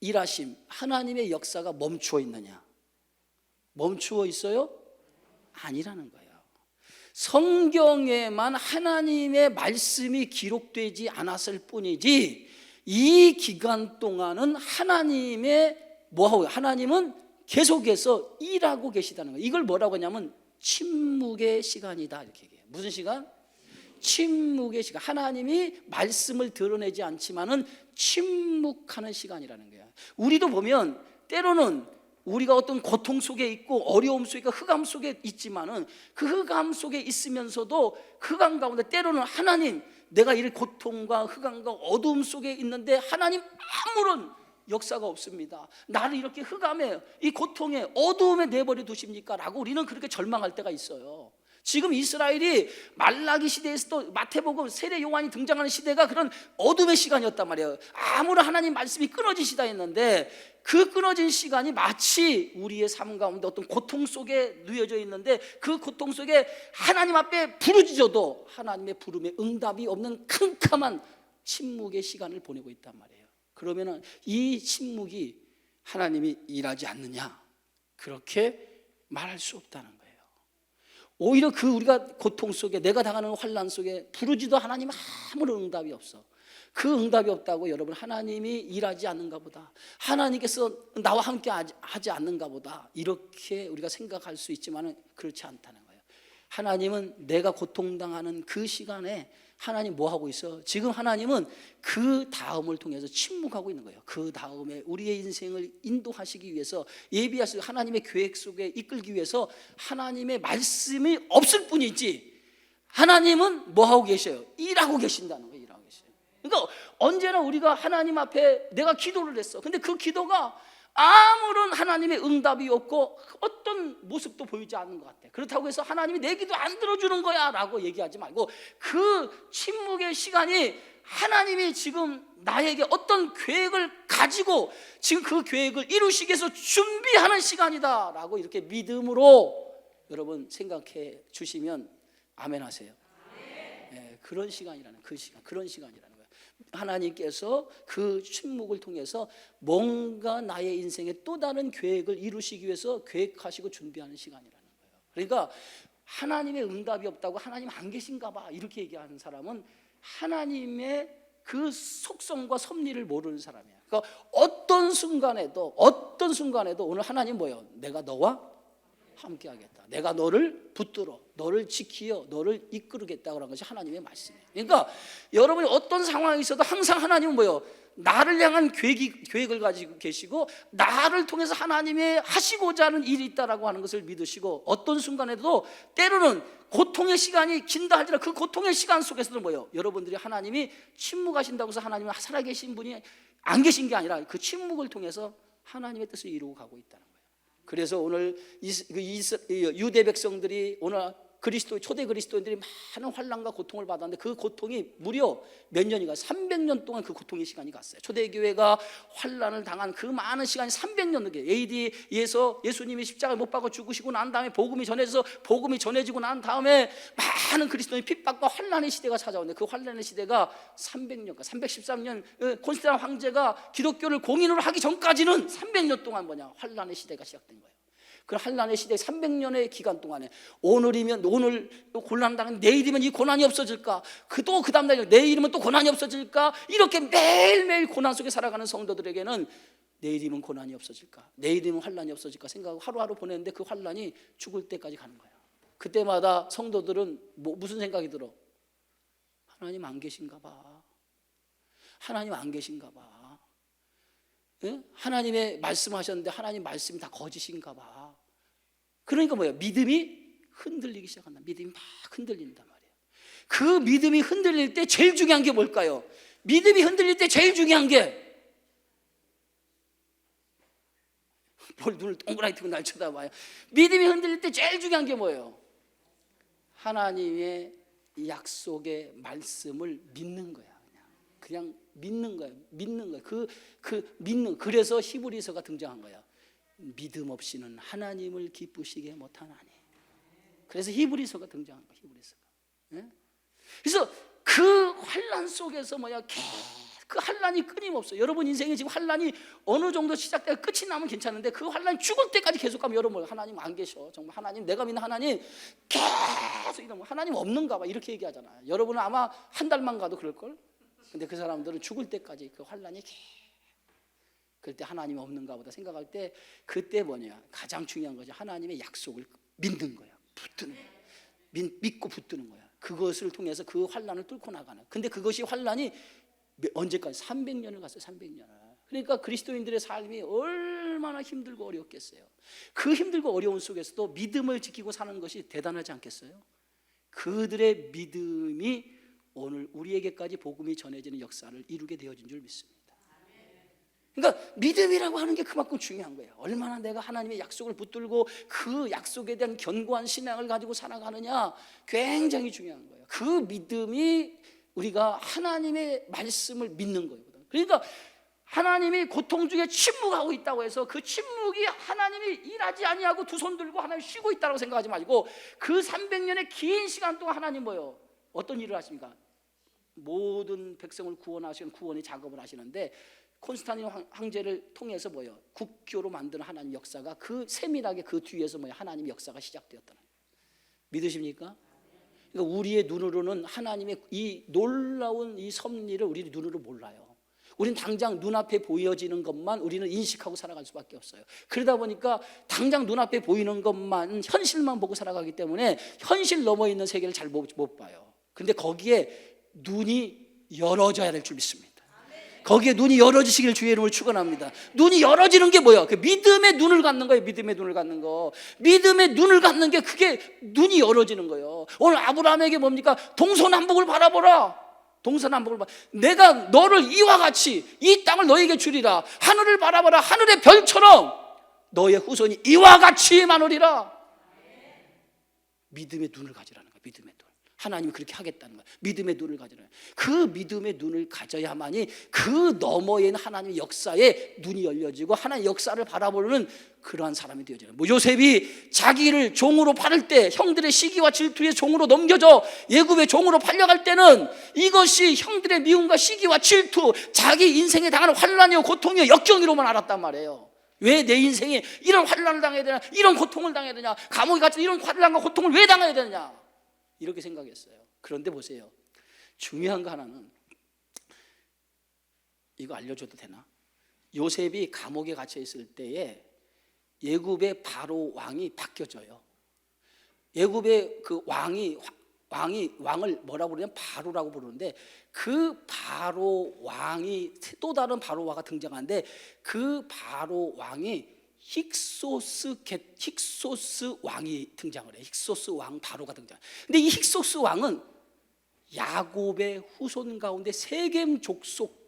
일하심, 하나님의 역사가 멈추어 있느냐? 멈추어 있어요? 아니라는 거예요. 성경에만 하나님의 말씀이 기록되지 않았을 뿐이지, 이 기간 동안은 하나님은 계속해서 일하고 계시다는 거예요. 이걸 뭐라고 하냐면 침묵의 시간이다 이렇게 얘기해요. 무슨 시간? 침묵의 시간. 하나님이 말씀을 드러내지 않지만은 침묵하는 시간이라는 거예요. 우리도 보면 때로는 우리가 어떤 고통 속에 있고 어려움 속에, 흑암 속에 있지만은 그 흑암 속에 있으면서도 흑암 가운데 때로는 하나님, 내가 이 고통과 흑암과 어두움 속에 있는데 하나님 아무런 역사가 없습니다. 나를 이렇게 흑암에, 이 고통에, 어두움에 내버려 두십니까? 라고 우리는 그렇게 절망할 때가 있어요. 지금 이스라엘이 말라기 시대에서도 마태복음 세례 요한이 등장하는 시대가 그런 어둠의 시간이었단 말이에요. 아무런 하나님 말씀이 끊어지시다 했는데, 그 끊어진 시간이 마치 우리의 삶 가운데 어떤 고통 속에 누여져 있는데, 그 고통 속에 하나님 앞에 부르짖어도 하나님의 부름에 응답이 없는 캄캄한 침묵의 시간을 보내고 있단 말이에요. 그러면 이 침묵이 하나님이 일하지 않느냐? 그렇게 말할 수 없다는 거예요. 오히려 우리가 고통 속에, 내가 당하는 환난 속에 부르짖어도 하나님 아무런 응답이 없어. 그 응답이 없다고 여러분, 하나님이 일하지 않는가 보다, 하나님께서 나와 함께 하지 않는가 보다, 이렇게 우리가 생각할 수 있지만 그렇지 않다는 거예요. 하나님은 내가 고통당하는 그 시간에 하나님 뭐 하고 있어? 지금 하나님은 그 다음을 통해서 침묵하고 있는 거예요. 그 다음에 우리의 인생을 인도하시기 위해서, 예비하시고 하나님의 계획 속에 이끌기 위해서 하나님의 말씀이 없을 뿐이지, 하나님은 뭐 하고 계셔요? 일하고 계신다는 거예요. 일하고 계셔요. 그러니까 언제나 우리가 하나님 앞에 내가 기도를 했어. 근데 그 기도가 아무런 하나님의 응답이 없고 어떤 모습도 보이지 않는 것 같아. 그렇다고 해서 하나님이 내 기도 안 들어주는 거야 라고 얘기하지 말고, 그 침묵의 시간이 하나님이 지금 나에게 어떤 계획을 가지고 지금 그 계획을 이루시기 위해서 준비하는 시간이다 라고 이렇게 믿음으로 여러분 생각해 주시면 아멘 하세요. 네, 그런 시간이라는, 그런 시간이라는 거예요. 하나님께서 그 침묵을 통해서 뭔가 나의 인생에 또 다른 계획을 이루시기 위해서 계획하시고 준비하는 시간이라는 거예요. 그러니까 하나님의 응답이 없다고 하나님 안 계신가 봐 이렇게 얘기하는 사람은 하나님의 그 속성과 섭리를 모르는 사람이야. 그러니까 어떤 순간에도 오늘 하나님 뭐예요? 내가 너와 함께 하겠다. 내가 너를 붙들어, 너를 지키어, 너를 이끌겠다고 하는 것이 하나님의 말씀이에요. 그러니까 여러분이 어떤 상황에 있어도 항상 하나님은 뭐예요? 나를 향한 계획을 가지고 계시고 나를 통해서 하나님의 하시고자 하는 일이 있다라고 하는 것을 믿으시고, 어떤 순간에도 때로는 고통의 시간이 긴다 할지라도 그 고통의 시간 속에서도 뭐예요? 여러분들이 하나님이 침묵하신다고 해서 하나님은 살아계신 분이 안 계신 게 아니라 그 침묵을 통해서 하나님의 뜻을 이루고 가고 있다는 거예요. 그래서 오늘 유대 백성들이, 오늘 초대 그리스도인들이 많은 환난과 고통을 받았는데 그 고통이 무려 몇 년이가 300년 동안 그 고통의 시간이 갔어요. 초대교회가 환난을 당한 그 많은 시간이 300년 넘게, AD에서 예수님이 십자가에 못 박아 죽으시고 난 다음에 복음이 전해지고 난 다음에 많은 그리스도인이 핍박과 환난의 시대가 찾아오는데, 그 환난의 시대가 300년간 313년 콘스탄틴 황제가 기독교를 공인으로 하기 전까지는 300년 동안 환난의 시대가 시작된 거예요. 그 환난의 시대 300년의 기간 동안에 오늘이면 오늘 고난당한, 내일이면 이 고난이 없어질까, 그 다음 날 내일이면 또 고난이 없어질까, 이렇게 매일매일 고난 속에 살아가는 성도들에게는 내일이면 고난이 없어질까, 내일이면 환난이 없어질까 생각하고 하루하루 보내는데 그 환난이 죽을 때까지 가는 거예요. 그때마다 성도들은 무슨 생각이 들어? 하나님 안 계신가 봐. 하나님 안 계신가 봐. 예? 하나님의 말씀하셨는데 하나님 말씀이 다 거짓인가 봐. 그러니까 믿음이 흔들리기 시작한다. 믿음이 막 흔들린단 말이에요. 그 믿음이 흔들릴 때 제일 중요한 게 뭘까요? 믿음이 흔들릴 때 제일 중요한 게, 뭘 눈을 동그랗게 뜨고 날 쳐다봐요. 믿음이 흔들릴 때 제일 중요한 게 뭐예요? 하나님의 약속의 말씀을 믿는 거야. 그냥 믿는 거예요. 믿는 거예요. 그래서 히브리서가 등장한 거예요. 믿음 없이는 하나님을 기쁘시게 못하나니. 그래서 히브리서가 등장한 거예요. 히브리서가. 예? 그래서 그 환난 속에서 그 환난이 끊임없어요. 여러분 인생에 지금 환난이 어느 정도 시작되고 끝이 나면 괜찮은데, 그 환난이 죽을 때까지 계속 가면 여러분, 하나님 안 계셔. 정말 하나님, 내가 믿는 하나님 계속 이러면 하나님 없는가 봐 이렇게 얘기하잖아요. 여러분은 아마 한 달만 가도 그럴걸. 근데 그 사람들은 죽을 때까지 그 환난이 그럴 때 하나님이 없는가 보다 생각할 때, 그때 가장 중요한 거죠. 하나님의 약속을 믿는 거야. 붙드는 거야. 믿고 붙드는 거야. 그것을 통해서 그 환난을 뚫고 나가는. 근데 그것이 환난이 언제까지? 300년을 갔어요. 300년을. 그러니까 그리스도인들의 삶이 얼마나 힘들고 어려웠겠어요. 그 힘들고 어려운 속에서도 믿음을 지키고 사는 것이 대단하지 않겠어요? 그들의 믿음이 오늘 우리에게까지 복음이 전해지는 역사를 이루게 되어진 줄 믿습니다. 그러니까 믿음이라고 하는 게 그만큼 중요한 거예요. 얼마나 내가 하나님의 약속을 붙들고 그 약속에 대한 견고한 신앙을 가지고 살아가느냐, 굉장히 중요한 거예요. 그 믿음이 우리가 하나님의 말씀을 믿는 거예요. 그러니까 하나님이 고통 중에 침묵하고 있다고 해서 그 침묵이 하나님이 일하지 아니하고 두 손 들고 하나님 쉬고 있다고 생각하지 말고, 그 300년의 긴 시간 동안 하나님 어떤 일을 하십니까? 모든 백성을 구원하시는 구원의 작업을 하시는데, 콘스탄틴 황제를 통해서 국교로 만드는 하나님 역사가 그 세밀하게 그 뒤에서 하나님 역사가 시작되었다는 거예요. 믿으십니까? 그러니까 우리의 눈으로는 하나님의 이 놀라운 이 섭리를 우리 눈으로 몰라요. 우리는 당장 눈앞에 보여지는 것만 우리는 인식하고 살아갈 수밖에 없어요. 그러다 보니까 당장 눈앞에 보이는 것만, 현실만 보고 살아가기 때문에 현실 넘어 있는 세계를 잘 못 봐요. 그런데 거기에 눈이 열어져야 될 줄 믿습니다. 거기에 눈이 열어지시기를 주의 이름으로 축원합니다. 눈이 열어지는 게 뭐야? 그 믿음의 눈을 갖는 거예요. 믿음의 눈을 갖는 거. 믿음의 눈을 갖는 게 그게 눈이 열어지는 거예요. 오늘 아브라함에게 뭡니까? 동서남북을 바라보라. 동서남북을 봐. 내가 너를 이와 같이 이 땅을 너에게 주리라. 하늘을 바라보라. 하늘의 별처럼 너의 후손이 이와 같이 많으리라. 믿음의 눈을 가지라는 거예요. 믿음의 눈. 하나님이 그렇게 하겠다는 거예요. 믿음의 눈을 가지라. 그 믿음의 눈을 가져야만이 그 너머에 있는 하나님의 역사에 눈이 열려지고 하나님의 역사를 바라보는 그러한 사람이 되어져요. 요셉이 자기를 종으로 팔을 때, 형들의 시기와 질투의 종으로 넘겨져 애굽의 종으로 팔려갈 때는 이것이 형들의 미움과 시기와 질투, 자기 인생에 당하는 환난이요 고통이요 역경이로만 알았단 말이에요. 왜 내 인생에 이런 환난을 당해야 되냐, 이런 고통을 당해야 되냐, 감옥에 갇혀 이런 환난과 고통을 왜 당해야 되느냐, 이렇게 생각했어요. 그런데 보세요, 중요한 거 하나는, 이거 알려줘도 되나? 요셉이 감옥에 갇혀 있을 때에 애굽의 바로 왕이 바뀌어져요. 애굽의 그 왕이 왕을 뭐라고 부르냐면 바로라고 부르는데, 그 바로 왕이 또 다른 바로 왕가 등장하는데, 그 바로 왕이 힉소스 왕이 등장을 해요. 힉소스 왕 바로가 등장. 근데 이 힉소스 왕은 야곱의 후손 가운데 세겜 족속의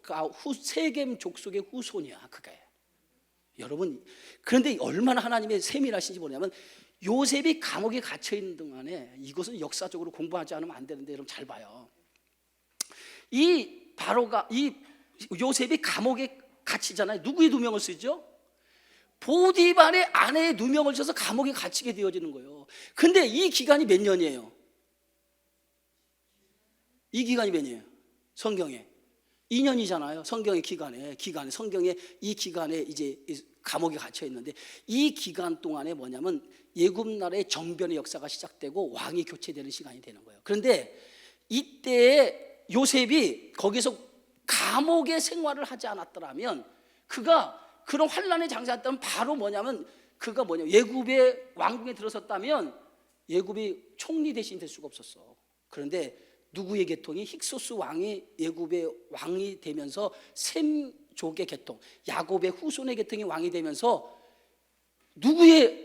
후손이야. 그거예요. 여러분, 그런데 얼마나 하나님의 세밀하신지 모르냐면, 요셉이 감옥에 갇혀 있는 동안에, 이것은 역사적으로 공부하지 않으면 안 되는데 여러분 잘 봐요. 이 요셉이 감옥에 갇히잖아요. 누구의 누명을 쓰죠? 보디발의 아내의 누명을 써서 감옥에 갇히게 되어지는 거예요. 근데 이 기간이 몇 년이에요? 이 기간이 몇 년이에요? 성경에 2년이잖아요. 성경의 성경의 이 기간에 이제 감옥에 갇혀 있는데, 이 기간 동안에 뭐냐면 예굽 나라의 정변의 역사가 시작되고 왕이 교체되는 시간이 되는 거예요. 그런데 이때 요셉이 거기서 감옥의 생활을 하지 않았더라면, 그가 그런 환란에 장사했다면 바로 그가 예굽의 왕궁에 들어섰다면 예굽이 총리 대신 될 수가 없었어. 그런데 누구의 계통이? 힉소스 왕이 예굽의 왕이 되면서 셈족의 계통, 야곱의 후손의 계통이 왕이 되면서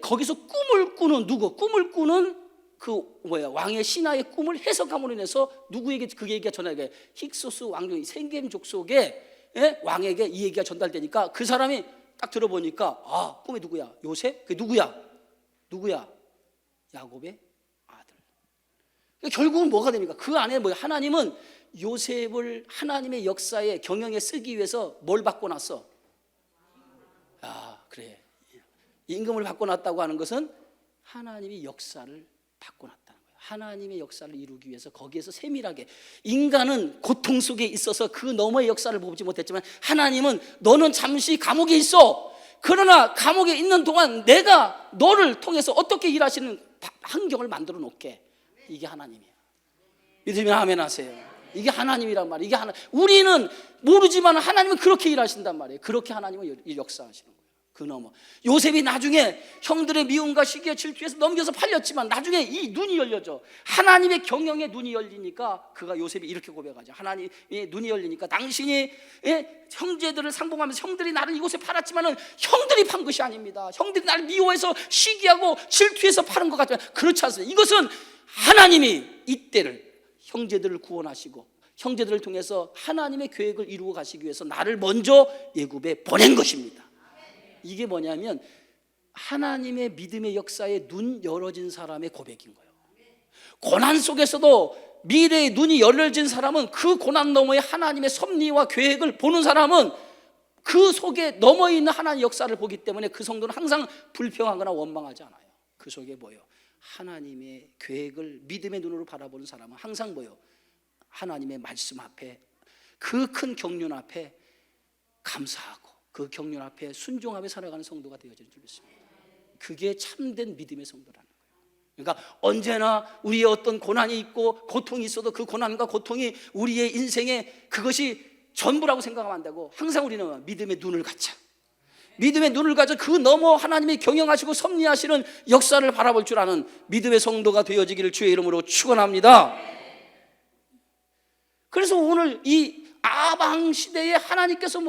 거기서 꿈을 꾸는 왕의 신하의 꿈을 해석함으로 인해서 누구에게 그 얘기가 전달돼? 힉소스 왕 생겜 족속의 왕에게 이 얘기가 전달되니까, 그 사람이 딱 들어보니까 꿈이 누구야? 요셉? 그게 누구야? 야곱의 아들. 그러니까 결국은 뭐가 됩니까? 그 안에 하나님은 요셉을 하나님의 역사에 경영에 쓰기 위해서 뭘 바꿔놨어? 그래. 임금을 바꿔놨다고 하는 것은 하나님이 역사를 바꿔놨다는 거예요. 하나님의 역사를 이루기 위해서 거기에서 세밀하게, 인간은 고통 속에 있어서 그 너머의 역사를 보지 못했지만, 하나님은 너는 잠시 감옥에 있어. 그러나 감옥에 있는 동안 내가 너를 통해서 어떻게 일하시는 환경을 만들어 놓게. 이게 하나님이야. 믿으면 아멘 하세요. 이게 하나님이란 말이에요. 우리는 모르지만 하나님은 그렇게 일하신단 말이에요. 그렇게 하나님은 역사하시는 거예요. 그 너머 요셉이 나중에 형들의 미움과 시기와 질투에서 넘겨서 팔렸지만, 나중에 이 눈이 열려져. 하나님의 경영에 눈이 열리니까, 그가 요셉이 이렇게 고백하죠. 하나님의 눈이 열리니까, 당신이 형제들을 상봉하면서 형들이 나를 이곳에 팔았지만은 형들이 판 것이 아닙니다. 형들이 나를 미워해서 시기하고 질투해서 파는 것 같지만 그렇지 않습니다. 이것은 하나님이 이때를 형제들을 구원하시고 형제들을 통해서 하나님의 계획을 이루어 가시기 위해서 나를 먼저 예굽에 보낸 것입니다. 이게 뭐냐면 하나님의 믿음의 역사에 눈 열어진 사람의 고백인 거예요. 고난 속에서도 미래의 눈이 열려진 사람은, 그 고난 너머에 하나님의 섭리와 계획을 보는 사람은 그 속에 넘어 있는 하나님의 역사를 보기 때문에 그 성도는 항상 불평하거나 원망하지 않아요. 그 속에 하나님의 계획을 믿음의 눈으로 바라보는 사람은 항상 하나님의 말씀 앞에, 그 큰 경륜 앞에 감사하고 그 경륜 앞에 순종하며 살아가는 성도가 되어지는 줄 믿습니다. 그게 참된 믿음의 성도라는 거예요. 그러니까 언제나 우리의 어떤 고난이 있고 고통이 있어도 그 고난과 고통이 우리의 인생에 그것이 전부라고 생각하면 안 되고, 항상 우리는 믿음의 눈을 갖자. 믿음의 눈을 가져 그 너머 하나님이 경영하시고 섭리하시는 역사를 바라볼 줄 아는 믿음의 성도가 되어지기를 주의 이름으로 축원합니다. 그래서 오늘 이 아방 시대에 하나님께서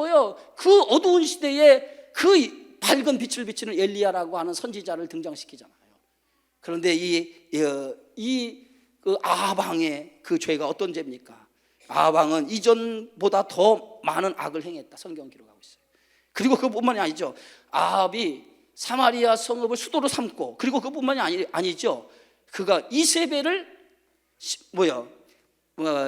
그 어두운 시대에 그 밝은 빛을 비치는 엘리야라고 하는 선지자를 등장시키잖아요. 그런데 그 아방의 그 죄가 어떤 죄입니까? 아방은 이전보다 더 많은 악을 행했다, 성경 기록하고 있어요. 그리고 그뿐만이 아니죠. 아합이 사마리아 성읍을 수도로 삼고, 그리고 그뿐만이 아니죠. 그가 이세벨을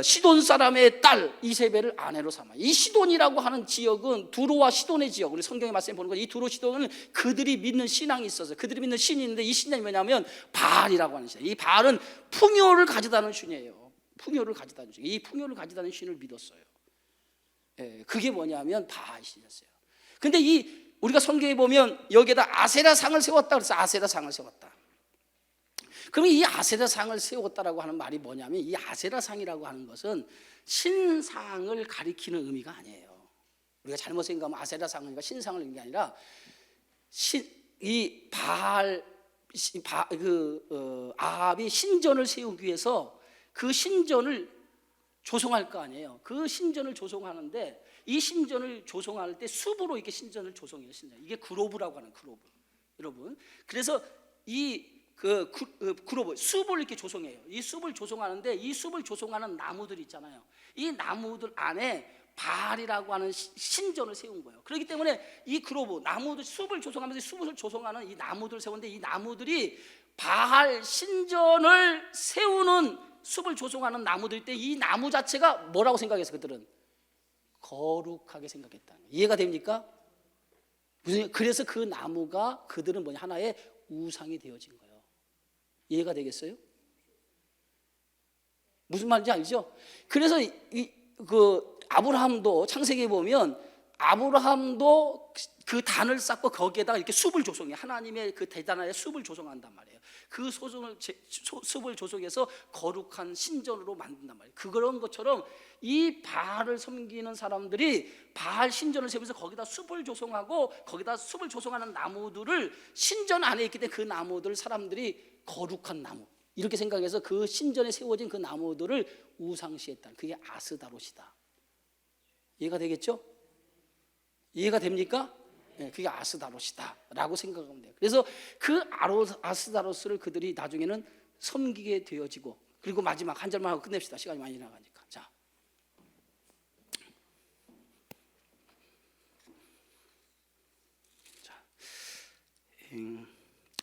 시돈 사람의 딸 이세벨을 아내로 삼아. 이 시돈이라고 하는 지역은 두로와 시돈의 지역. 우리 성경의 말씀에 보는 거, 이 두로 시돈은 그들이 믿는 신앙이 있어서, 그들이 믿는 신이 있는데, 이 신이 뭐냐면 바알이라고 하는 신. 이 바알은 풍요를 가져다는 신이에요. 풍요를 가져다는 신. 이 풍요를 가져다는 신을 믿었어요. 그게 뭐냐면 바알 신이었어요. 근데 우리가 성경에 보면 여기에다 아세라상을 세웠다 그래서 아세라상을 세웠다. 그러면 이 아세라상을 세웠다라고 하는 말이 뭐냐면, 이 아세라상이라고 하는 것은 신상을 가리키는 의미가 아니에요. 우리가 잘못 생각하면 아세라상이니까 신상을 의미는 게 아니라, 이 아합이 신전을 세우기 위해서 그 신전을 조성할 거 아니에요. 그 신전을 조성하는데 이 신전을 조성할 때 숲으로 이렇게 신전을 조성해요. 이게 그로브라고 하는 그로브. 여러분, 그래서 이 그로브 숲을 이렇게 조성해요. 이 숲을 조성하는데 이 숲을 조성하는 나무들 있잖아요. 이 나무들 안에 바알이라고 하는 신전을 세운 거예요. 그렇기 때문에 이 그로브 나무들 숲을 조성하면서 숲을 조성하는 이 나무들을 세우는데 이 나무들이 바알 신전을 세우는 숲을 조성하는 나무들 때 이 나무 자체가 뭐라고 생각해서 그들은 거룩하게 생각했다는 거예요. 이해가 됩니까? 그래서 그 나무가 그들은 뭐냐 하나의 우상이 되어진 거예요. 이해가 되겠어요? 무슨 말인지 알죠? 그래서 그 아브라함도 창세기에 보면 아브라함도 그 단을 쌓고 거기에다가 이렇게 숲을 조성해. 하나님의 그 대단한 숲을 조성한단 말이에요. 그 숲을 조성해서 거룩한 신전으로 만든단 말이에요. 그런 것처럼 이 바알을 섬기는 사람들이 바알 신전을 세우면서 거기다 숲을 조성하고 거기다 숲을 조성하는 나무들을 신전 안에 있기 때문에 그 나무들 사람들이 거룩한 나무 이렇게 생각해서 그 신전에 세워진 그 나무들을 우상시했다. 그게 아스다롯이다. 이해가 되겠죠? 이해가 됩니까? 네, 그게 아스다롯이다 라고 생각하면 돼요. 그래서 그 아스다롯을 그들이 나중에는 섬기게 되어지고, 그리고 마지막 한 절만 하고 끝냅시다. 시간이 많이 나가니까. 자,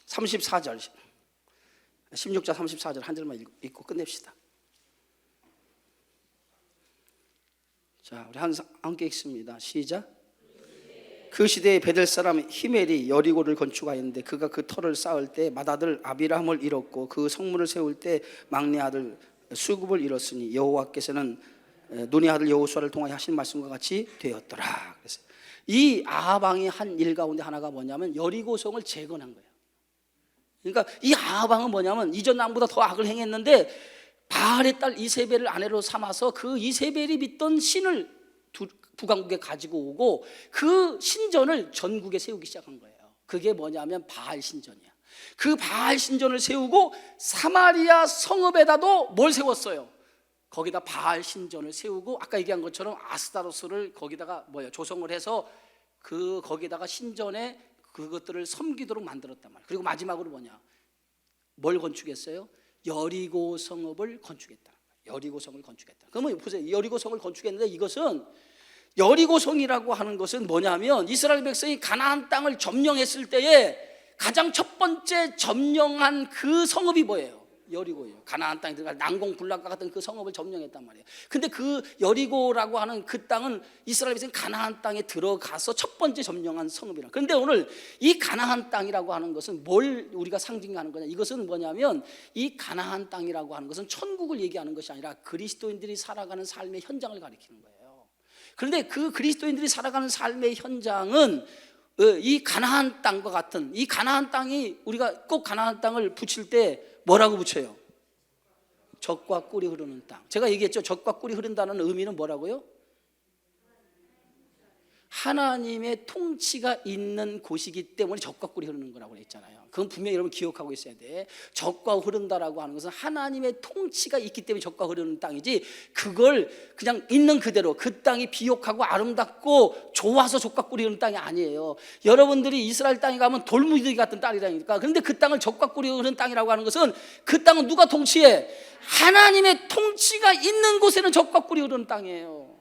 34절 16절 34절 한 절만 읽고 끝냅시다. 자, 우리 함께 읽습니다. 시작. 그 시대에 베델 사람 히멜이 여리고를 건축하였는데 그가 그 터를 쌓을 때 맏아들 아비람을 잃었고 그 성문을 세울 때 막내 아들 수굽을 잃었으니 여호와께서는 눈의 아들 여호수아를 통하여 하신 말씀과 같이 되었더라. 그래서 이 아하방의 한 일 가운데 하나가 뭐냐면 여리고성을 재건한 거예요. 그러니까 이 아하방은 뭐냐면 이전 왕보다 더 악을 행했는데 바알의 딸 이세벨을 아내로 삼아서 그 이세벨이 믿던 신을 북왕국에 가지고 오고 그 신전을 전국에 세우기 시작한 거예요. 그게 뭐냐면 바알 신전이야. 그 바알 신전을 세우고 사마리아 성읍에다도 뭘 세웠어요? 거기다 바알 신전을 세우고 아까 얘기한 것처럼 아스타로스를 거기다가 조성을 해서 그 거기다가 신전에 그것들을 섬기도록 만들었단 말이에요. 그리고 마지막으로 뭘 건축했어요? 여리고 성읍을 건축했다. 여리고 성을 건축했다. 그러면 보세요. 여리고 성을 건축했는데 이것은 여리고성이라고 하는 것은 뭐냐면 이스라엘 백성이 가나안 땅을 점령했을 때에 가장 첫 번째 점령한 그 성읍이 뭐예요? 여리고예요. 가나안 땅에 들어갈 난공불락과 같은 그 성읍을 점령했단 말이에요. 근데 그 여리고라고 하는 그 땅은 이스라엘 백성이 가나안 땅에 들어가서 첫 번째 점령한 성읍이라. 그런데 오늘 이 가나안 땅이라고 하는 것은 뭘 우리가 상징하는 거냐? 이것은 뭐냐면 이 가나안 땅이라고 하는 것은 천국을 얘기하는 것이 아니라 그리스도인들이 살아가는 삶의 현장을 가리키는 거예요. 그런데 그 그리스도인들이 살아가는 삶의 현장은 이 가나안 땅과 같은, 이 가나안 땅이 우리가 꼭 가나안 땅을 붙일 때 뭐라고 붙여요? 젖과 꿀이 흐르는 땅. 제가 얘기했죠. 젖과 꿀이 흐른다는 의미는 뭐라고요? 하나님의 통치가 있는 곳이기 때문에 젖과 꿀이 흐르는 거라고 했잖아요. 그건 분명히 여러분 기억하고 있어야 돼. 젖과 흐른다라고 하는 것은 하나님의 통치가 있기 때문에 젖과 흐르는 땅이지, 그걸 그냥 있는 그대로 그 땅이 비옥하고 아름답고 좋아서 젖과 꿀이 흐르는 땅이 아니에요. 여러분들이 이스라엘 땅에 가면 돌무더기 같은 땅이라니까. 그런데 그 땅을 젖과 꿀이 흐르는 땅이라고 하는 것은 그 땅은 누가 통치해? 하나님의 통치가 있는 곳에는 젖과 꿀이 흐르는 땅이에요.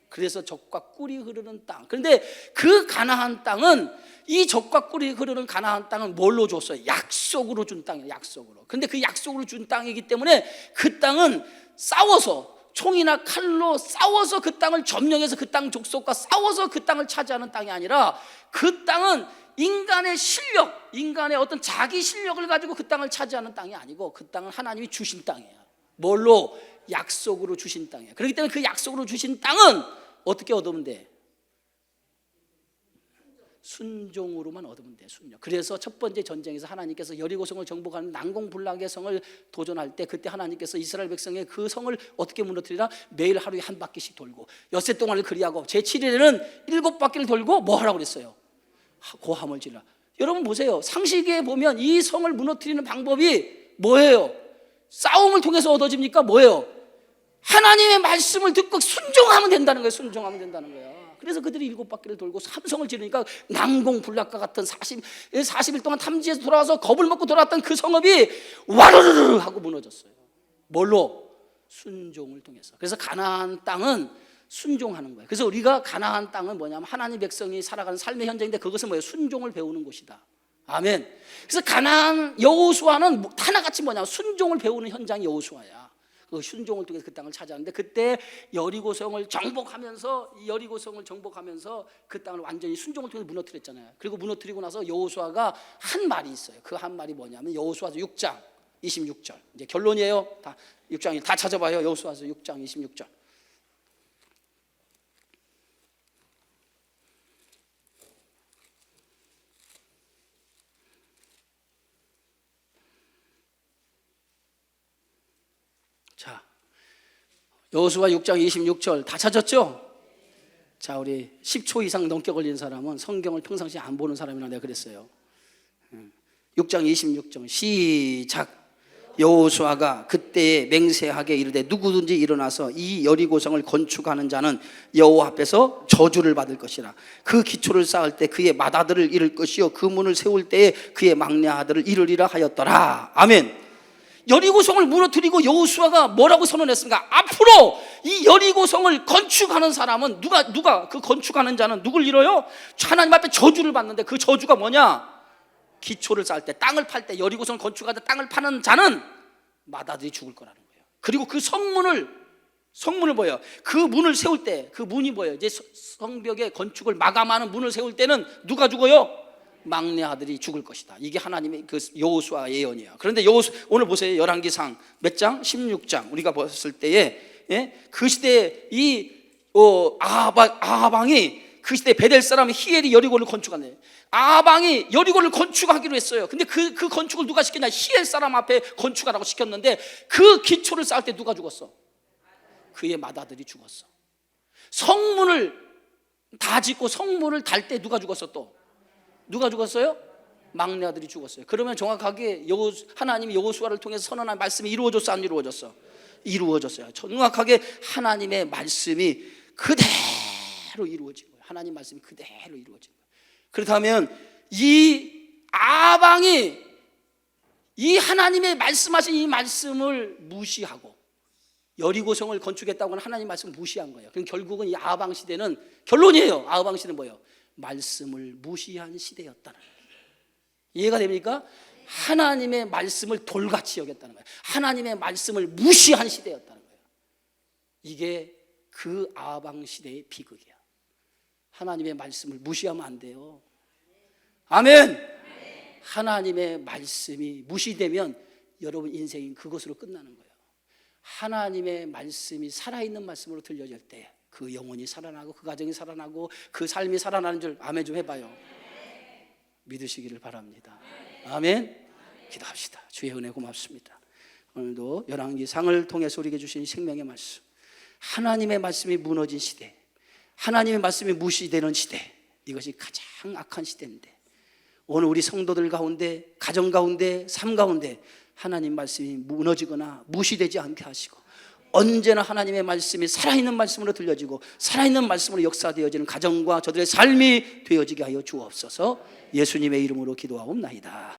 그래서 젖과 꿀이 흐르는 땅. 그런데 그 가나안 땅은, 이 젖과 꿀이 흐르는 가나안 땅은 뭘로 줬어요? 약속으로 준 땅이에요. 약속으로. 그런데 그 약속으로 준 땅이기 때문에 그 땅은 싸워서, 총이나 칼로 싸워서 그 땅을 점령해서 그 땅 족속과 싸워서 그 땅을 차지하는 땅이 아니라, 그 땅은 인간의 실력, 인간의 어떤 자기 실력을 가지고 그 땅을 차지하는 땅이 아니고 그 땅은 하나님이 주신 땅이에요. 뭘로? 약속으로 주신 땅이에요. 그렇기 때문에 그 약속으로 주신 땅은 어떻게 얻으면 돼? 순종으로만 얻으면 돼. 순종. 그래서 첫 번째 전쟁에서 하나님께서 여리고성을 정복하는 난공불락의 성을 도전할 때, 그때 하나님께서 이스라엘 백성의 그 성을 어떻게 무너뜨리라? 매일 하루에 한 바퀴씩 돌고 엿새 동안을 그리하고 제7일에는 7바퀴를 돌고 뭐 하라고 그랬어요? 고함을 지르라. 여러분 보세요. 상식에 보면 이 성을 무너뜨리는 방법이 뭐예요? 싸움을 통해서 얻어집니까? 뭐예요? 하나님의 말씀을 듣고 순종하면 된다는 거예요. 순종하면 된다는 거예요. 그래서 그들이 7바퀴를 돌고 함성을 지르니까 난공불락과 같은 40일 동안 탐지해서 돌아와서 겁을 먹고 돌아왔던 그 성읍이 와르르르 하고 무너졌어요. 뭘로? 순종을 통해서. 그래서 가나안 땅은 순종하는 거예요. 그래서 우리가 가나안 땅은 뭐냐면 하나님 백성이 살아가는 삶의 현장인데 그것은 뭐예요? 순종을 배우는 곳이다. 아멘. 그래서 가나안 여호수아는 하나같이 뭐냐면 순종을 배우는 현장이 여호수아야. 그 순종을 통해서 그 땅을 차지하는데 그때 여리고성을 정복하면서 이 여리고성을 정복하면서 그 땅을 완전히 순종을 통해서 무너뜨렸잖아요. 그리고 무너뜨리고 나서 여호수아가 한 말이 있어요. 그 한 말이 뭐냐면 여호수아서 6장 26절. 이제 결론이에요. 다 6장 다 찾아봐요. 여호수아서 6장 26절. 자, 여호수아 6장 26절 다 찾았죠? 자, 우리 10초 이상 넘게 걸린 사람은 성경을 평상시에 안 보는 사람이라 내가 그랬어요. 6장 26절 시작. 여호수아가 그때에 맹세하게 이르되 누구든지 일어나서 이 여리고성을 건축하는 자는 여호와 앞에서 저주를 받을 것이라. 그 기초를 쌓을 때 그의 맏아들을 잃을 것이요 그 문을 세울 때에 그의 막내 아들을 잃으리라 하였더라. 아멘. 여리고성을 무너뜨리고 여호수아가 뭐라고 선언했습니까? 앞으로 이 여리고성을 건축하는 사람은 누가 그 건축하는 자는 누굴 잃어요? 하나님 앞에 저주를 받는데 그 저주가 뭐냐? 기초를 쌓을 때, 땅을 팔 때, 여리고성을 건축하다 땅을 파는 자는 맏아들이 죽을 거라는 거예요. 그리고 그 성문을 뭐예요? 그 문을 세울 때, 그 문이 뭐예요? 이제 성벽의 건축을 마감하는 문을 세울 때는 누가 죽어요? 막내 아들이 죽을 것이다. 이게 하나님의 그 여호수아 예언이에요. 그런데 오늘 보세요. 열왕기상 몇 장? 16장. 우리가 봤을 때에 그 시대에 이 아하방이 그 시대 베델 사람 히엘이 여리고를 건축하네. 아방이 여리고를 건축하기로 했어요. 근데 그 건축을 누가 시켰냐? 히엘 사람 앞에 건축하라고 시켰는데 그 기초를 쌓을 때 누가 죽었어? 그의 맏아들이 죽었어. 성문을 다 짓고 성문을 달 때 누가 죽었어? 또 누가 죽었어요? 막내 아들이 죽었어요. 그러면 정확하게 하나님이 여호수아를 통해서 선언한 말씀이 이루어졌어? 안 이루어졌어? 이루어졌어요. 정확하게 하나님의 말씀이 그대로 이루어진 거예요. 하나님 말씀이 그대로 이루어진 거예요. 그렇다면 이 아방이 이 하나님의 말씀하신 이 말씀을 무시하고 여리고성을 건축했다고 하는 하나님 말씀을 무시한 거예요. 그럼 결국은 이 아방 시대는 결론이에요. 아방 시대는 뭐예요? 말씀을 무시한 시대였다는 거예요. 이해가 됩니까? 하나님의 말씀을 돌같이 여겼다는 거예요. 하나님의 말씀을 무시한 시대였다는 거예요. 이게 그 아방 시대의 비극이야. 하나님의 말씀을 무시하면 안 돼요. 아멘. 하나님의 말씀이 무시되면 여러분 인생이 그것으로 끝나는 거예요. 하나님의 말씀이 살아있는 말씀으로 들려질 때 그 영혼이 살아나고 그 가정이 살아나고 그 삶이 살아나는 줄 아멘 좀 해봐요. 믿으시기를 바랍니다. 아멘. 기도합시다. 주의 은혜 고맙습니다. 오늘도 열왕기상을 통해서 우리에게 주신 생명의 말씀, 하나님의 말씀이 무너진 시대, 하나님의 말씀이 무시되는 시대, 이것이 가장 악한 시대인데 오늘 우리 성도들 가운데, 가정 가운데, 삶 가운데 하나님 말씀이 무너지거나 무시되지 않게 하시고 언제나 하나님의 말씀이 살아있는 말씀으로 들려지고 살아있는 말씀으로 역사되어지는 가정과 저들의 삶이 되어지게 하여 주옵소서. 예수님의 이름으로 기도하옵나이다.